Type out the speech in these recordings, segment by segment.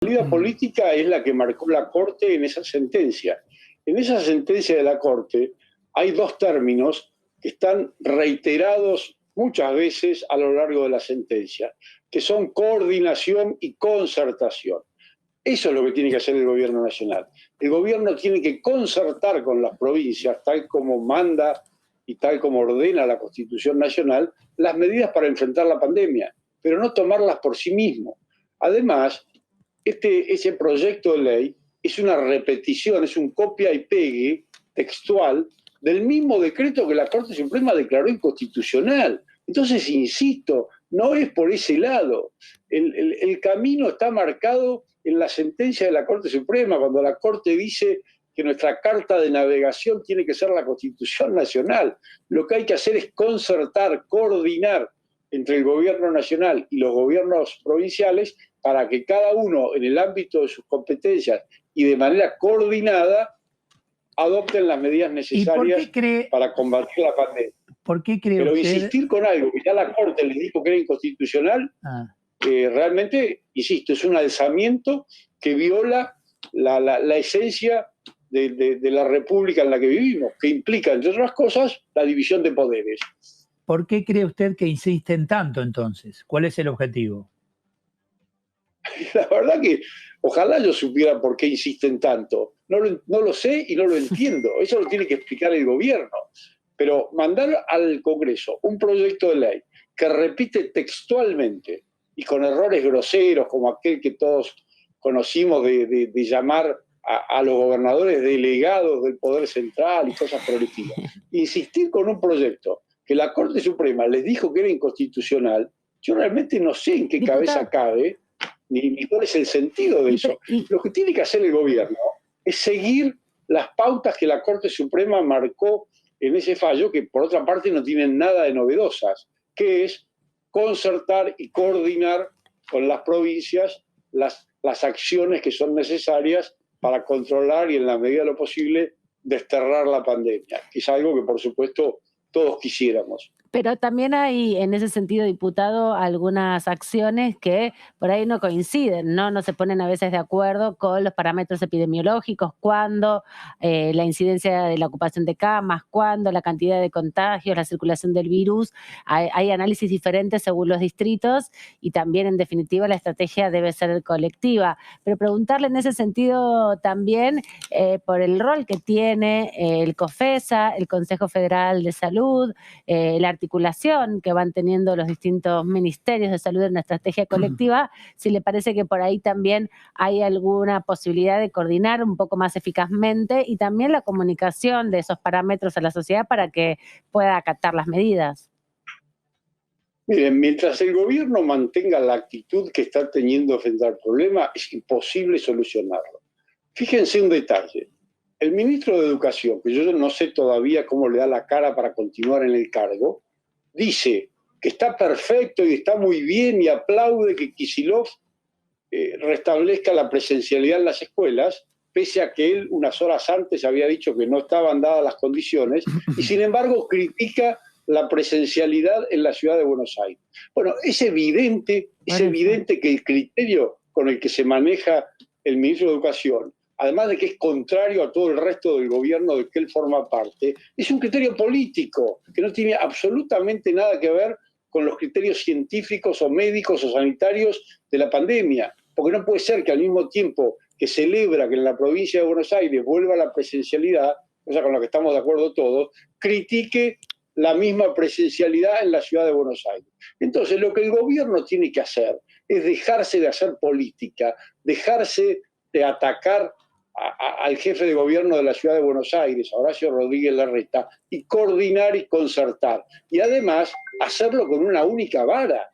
salida política es la que marcó la Corte en esa sentencia. En esa sentencia de la Corte hay dos términos que están reiterados muchas veces a lo largo de la sentencia, que son coordinación y concertación. Eso es lo que tiene que hacer el gobierno nacional. El gobierno tiene que concertar con las provincias, tal como manda y tal como ordena la Constitución Nacional, las medidas para enfrentar la pandemia, pero no tomarlas por sí mismo. Además, ese proyecto de ley es una repetición, es un copia y pegue textual del mismo decreto que la Corte Suprema declaró inconstitucional. Entonces, insisto, no es por ese lado. El camino está marcado en la sentencia de la Corte Suprema, cuando la Corte dice que nuestra carta de navegación tiene que ser la Constitución Nacional. Lo que hay que hacer es concertar, coordinar entre el gobierno nacional y los gobiernos provinciales para que cada uno, en el ámbito de sus competencias y de manera coordinada, adopten las medidas necesarias para combatir la pandemia. ¿Por qué cree Pero usted? Insistir con algo que ya la Corte les dijo que era inconstitucional, realmente, insisto, es un alzamiento que viola la esencia de la república en la que vivimos, que implica, entre otras cosas, la división de poderes. ¿Por qué cree usted que insisten tanto entonces? ¿Cuál es el objetivo? La verdad que ojalá yo supiera por qué insisten tanto. No lo sé y no lo entiendo. Eso lo tiene que explicar el gobierno. Pero mandar al Congreso un proyecto de ley que repite textualmente y con errores groseros como aquel que todos conocimos de llamar a los gobernadores delegados del Poder Central y cosas por el estilo. Insistir con un proyecto que la Corte Suprema les dijo que era inconstitucional, yo realmente no sé en qué cabeza cabe ni cuál es el sentido de eso. Lo que tiene que hacer el gobierno es seguir las pautas que la Corte Suprema marcó en ese fallo, que por otra parte no tienen nada de novedosas, que es concertar y coordinar con las provincias las acciones que son necesarias para controlar y, en la medida de lo posible, desterrar la pandemia, que es algo que, por supuesto, todos quisiéramos. Pero también hay, en ese sentido, diputado, algunas acciones que por ahí no coinciden, ¿no? No se ponen a veces de acuerdo con los parámetros epidemiológicos, cuando la incidencia de la ocupación de camas, cuando la cantidad de contagios, la circulación del virus. Hay análisis diferentes según los distritos y también, en definitiva, la estrategia debe ser colectiva. Pero preguntarle en ese sentido también por el rol que tiene el COFESA, el Consejo Federal de Salud, la articulación que van teniendo los distintos ministerios de salud en una estrategia colectiva, si le parece que por ahí también hay alguna posibilidad de coordinar un poco más eficazmente y también la comunicación de esos parámetros a la sociedad para que pueda acatar las medidas. Miren, mientras el gobierno mantenga la actitud que está teniendo frente al problema, es imposible solucionarlo. Fíjense un detalle. El ministro de Educación, que yo no sé todavía cómo le da la cara para continuar en el cargo, dice que está perfecto y está muy bien y aplaude que Kicillof restablezca la presencialidad en las escuelas, pese a que él unas horas antes había dicho que no estaban dadas las condiciones, y sin embargo critica la presencialidad en la ciudad de Buenos Aires. Bueno, es evidente que el criterio con el que se maneja el ministro de Educación, además de que es contrario a todo el resto del gobierno del que él forma parte, es un criterio político que no tiene absolutamente nada que ver con los criterios científicos o médicos o sanitarios de la pandemia. Porque no puede ser que al mismo tiempo que celebra que en la provincia de Buenos Aires vuelva la presencialidad, cosa con la que estamos de acuerdo todos, critique la misma presencialidad en la ciudad de Buenos Aires. Entonces, lo que el gobierno tiene que hacer es dejarse de hacer política, dejarse de atacar al jefe de gobierno de la ciudad de Buenos Aires, Horacio Rodríguez Larreta, y coordinar y concertar. Y además hacerlo con una única vara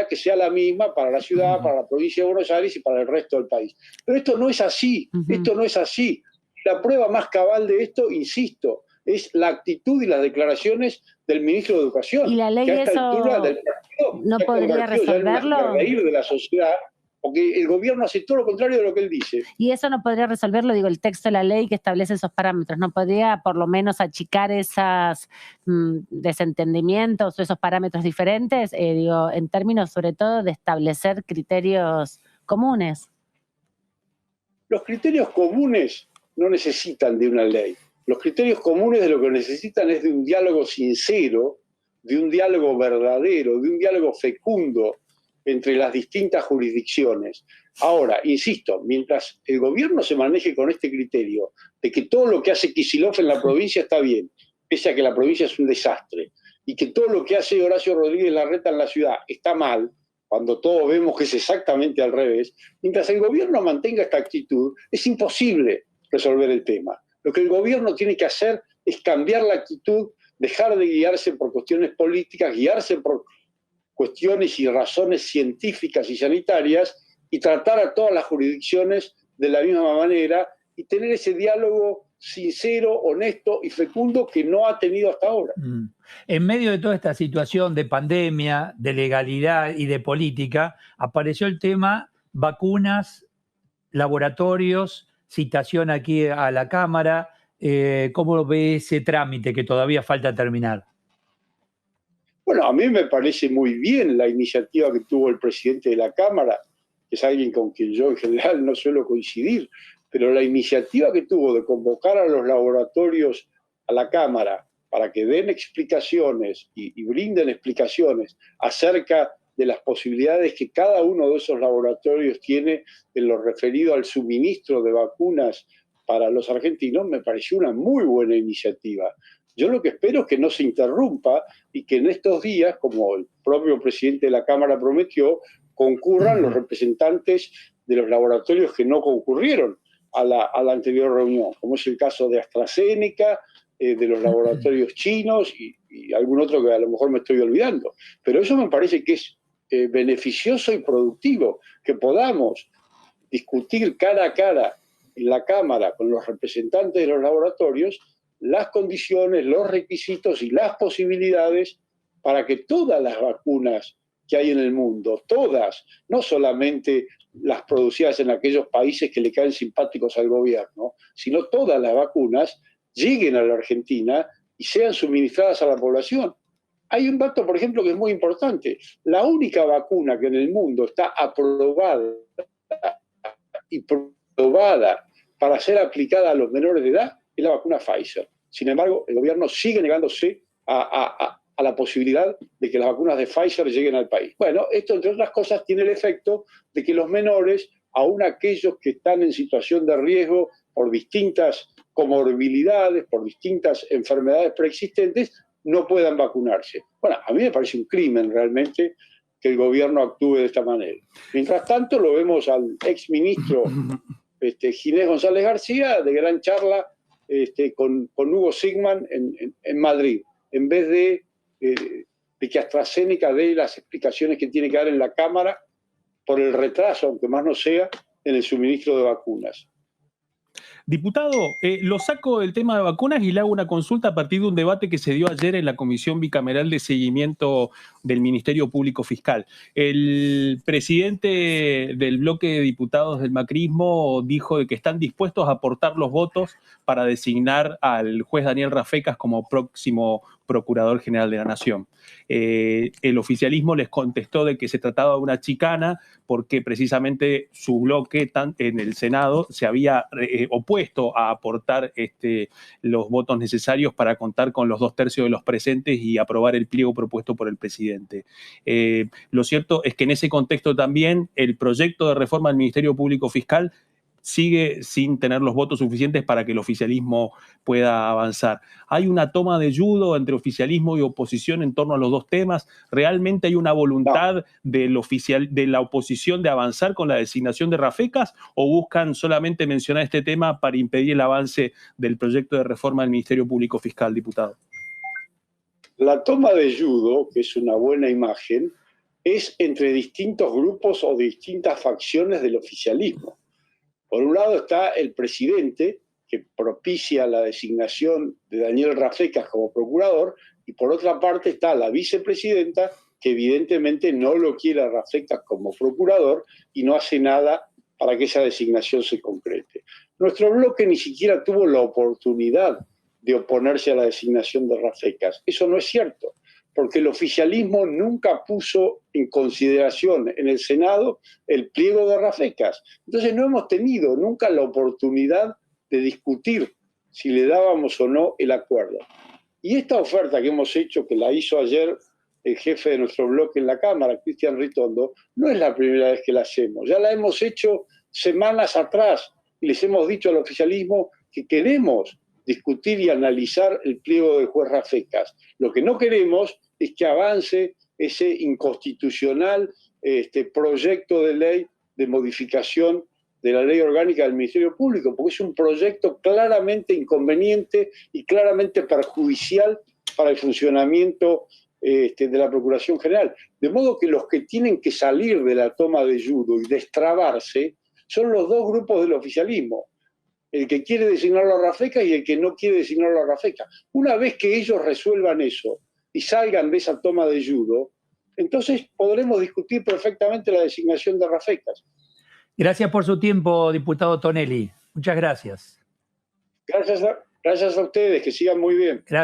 que sea la misma para la ciudad, para la provincia de Buenos Aires y para el resto del país. Pero esto no es así, esto no es así. La prueba más cabal de esto, insisto, es la actitud y las declaraciones del ministro de Educación. ¿Y la ley que a esta eso altura del partido no podría resolverlo? Reír de la sociedad, porque el gobierno hace todo lo contrario de lo que él dice. Y eso no podría resolverlo, digo, el texto de la ley que establece esos parámetros, ¿no podría por lo menos achicar esos desentendimientos o esos parámetros diferentes? Digo, en términos sobre todo de establecer criterios comunes. Los criterios comunes no necesitan de una ley. Los criterios comunes de lo que necesitan es de un diálogo sincero, de un diálogo verdadero, de un diálogo fecundo entre las distintas jurisdicciones. Ahora, insisto, mientras el gobierno se maneje con este criterio de que todo lo que hace Kicillof en la provincia está bien, pese a que la provincia es un desastre, y que todo lo que hace Horacio Rodríguez Larreta en la ciudad está mal, cuando todos vemos que es exactamente al revés, mientras el gobierno mantenga esta actitud, es imposible resolver el tema. Lo que el gobierno tiene que hacer es cambiar la actitud, dejar de guiarse por cuestiones políticas, guiarse por cuestiones y razones científicas y sanitarias, y tratar a todas las jurisdicciones de la misma manera y tener ese diálogo sincero, honesto y fecundo que no ha tenido hasta ahora. En medio de toda esta situación de pandemia, de legalidad y de política, apareció el tema vacunas, laboratorios, citación aquí a la Cámara. ¿Cómo ve ese trámite que todavía falta terminar? Bueno, a mí me parece muy bien la iniciativa que tuvo el presidente de la Cámara, que es alguien con quien yo en general no suelo coincidir, pero la iniciativa que tuvo de convocar a los laboratorios a la Cámara para que den explicaciones y brinden explicaciones acerca de las posibilidades que cada uno de esos laboratorios tiene en lo referido al suministro de vacunas para los argentinos, me pareció una muy buena iniciativa. Yo lo que espero es que no se interrumpa y que en estos días, como el propio presidente de la Cámara prometió, concurran los representantes de los laboratorios que no concurrieron a la anterior reunión, como es el caso de AstraZeneca, de los laboratorios chinos y algún otro que a lo mejor me estoy olvidando. Pero eso me parece que es beneficioso y productivo, que podamos discutir cara a cara en la Cámara con los representantes de los laboratorios las condiciones, los requisitos y las posibilidades para que todas las vacunas que hay en el mundo, todas, no solamente las producidas en aquellos países que le caen simpáticos al gobierno, sino todas las vacunas lleguen a la Argentina y sean suministradas a la población. Hay un dato, por ejemplo, que es muy importante. La única vacuna que en el mundo está aprobada y probada para ser aplicada a los menores de edad es la vacuna Pfizer. Sin embargo, el gobierno sigue negándose a la posibilidad de que las vacunas de Pfizer lleguen al país. Bueno, esto, entre otras cosas, tiene el efecto de que los menores, aún aquellos que están en situación de riesgo por distintas comorbilidades, por distintas enfermedades preexistentes, no puedan vacunarse. Bueno, a mí me parece un crimen realmente que el gobierno actúe de esta manera. Mientras tanto, lo vemos al exministro Ginés González García de gran charla con Hugo Sigman en Madrid, en vez de que AstraZeneca dé las explicaciones que tiene que dar en la Cámara por el retraso, aunque más no sea, en el suministro de vacunas. Diputado, lo saco del tema de vacunas y le hago una consulta a partir de un debate que se dio ayer en la Comisión Bicameral de Seguimiento del Ministerio Público Fiscal. El presidente del bloque de diputados del macrismo dijo de que están dispuestos a aportar los votos para designar al juez Daniel Rafecas como próximo Procurador General de la Nación. El oficialismo les contestó de que se trataba de una chicana porque precisamente su bloque en el Senado se había opuesto a aportar los votos necesarios para contar con los 2/3 de los presentes y aprobar el pliego propuesto por el presidente. Lo cierto es que en ese contexto también el proyecto de reforma del Ministerio Público Fiscal sigue sin tener los votos suficientes para que el oficialismo pueda avanzar. ¿Hay una toma de judo entre oficialismo y oposición en torno a los dos temas? ¿Realmente hay una voluntad de la oposición de avanzar con la designación de Rafecas o buscan solamente mencionar este tema para impedir el avance del proyecto de reforma del Ministerio Público Fiscal, diputado? La toma de judo, que es una buena imagen, es entre distintos grupos o distintas facciones del oficialismo. Por un lado está el presidente, que propicia la designación de Daniel Rafecas como procurador, y por otra parte está la vicepresidenta, que evidentemente no lo quiere a Rafecas como procurador y no hace nada para que esa designación se concrete. Nuestro bloque ni siquiera tuvo la oportunidad de oponerse a la designación de Rafecas. Eso no es cierto, porque el oficialismo nunca puso en consideración en el Senado el pliego de Rafecas. Entonces no hemos tenido nunca la oportunidad de discutir si le dábamos o no el acuerdo. Y esta oferta que hemos hecho, que la hizo ayer el jefe de nuestro bloque en la Cámara, Cristian Ritondo, no es la primera vez que la hacemos. Ya la hemos hecho semanas atrás y les hemos dicho al oficialismo que queremos discutir y analizar el pliego del juez Rafecas. Lo que no queremos es que avance ese inconstitucional proyecto de ley de modificación de la ley orgánica del Ministerio Público, porque es un proyecto claramente inconveniente y claramente perjudicial para el funcionamiento de la Procuración General. De modo que los que tienen que salir de la toma de judo y destrabarse son los dos grupos del oficialismo, el que quiere designarlo a Rafecas y el que no quiere designarlo a Rafecas. Una vez que ellos resuelvan eso y salgan de esa toma de judo, entonces podremos discutir perfectamente la designación de Rafecas. Gracias por su tiempo, diputado Tonelli. Muchas gracias. Gracias a ustedes, que sigan muy bien. Gracias.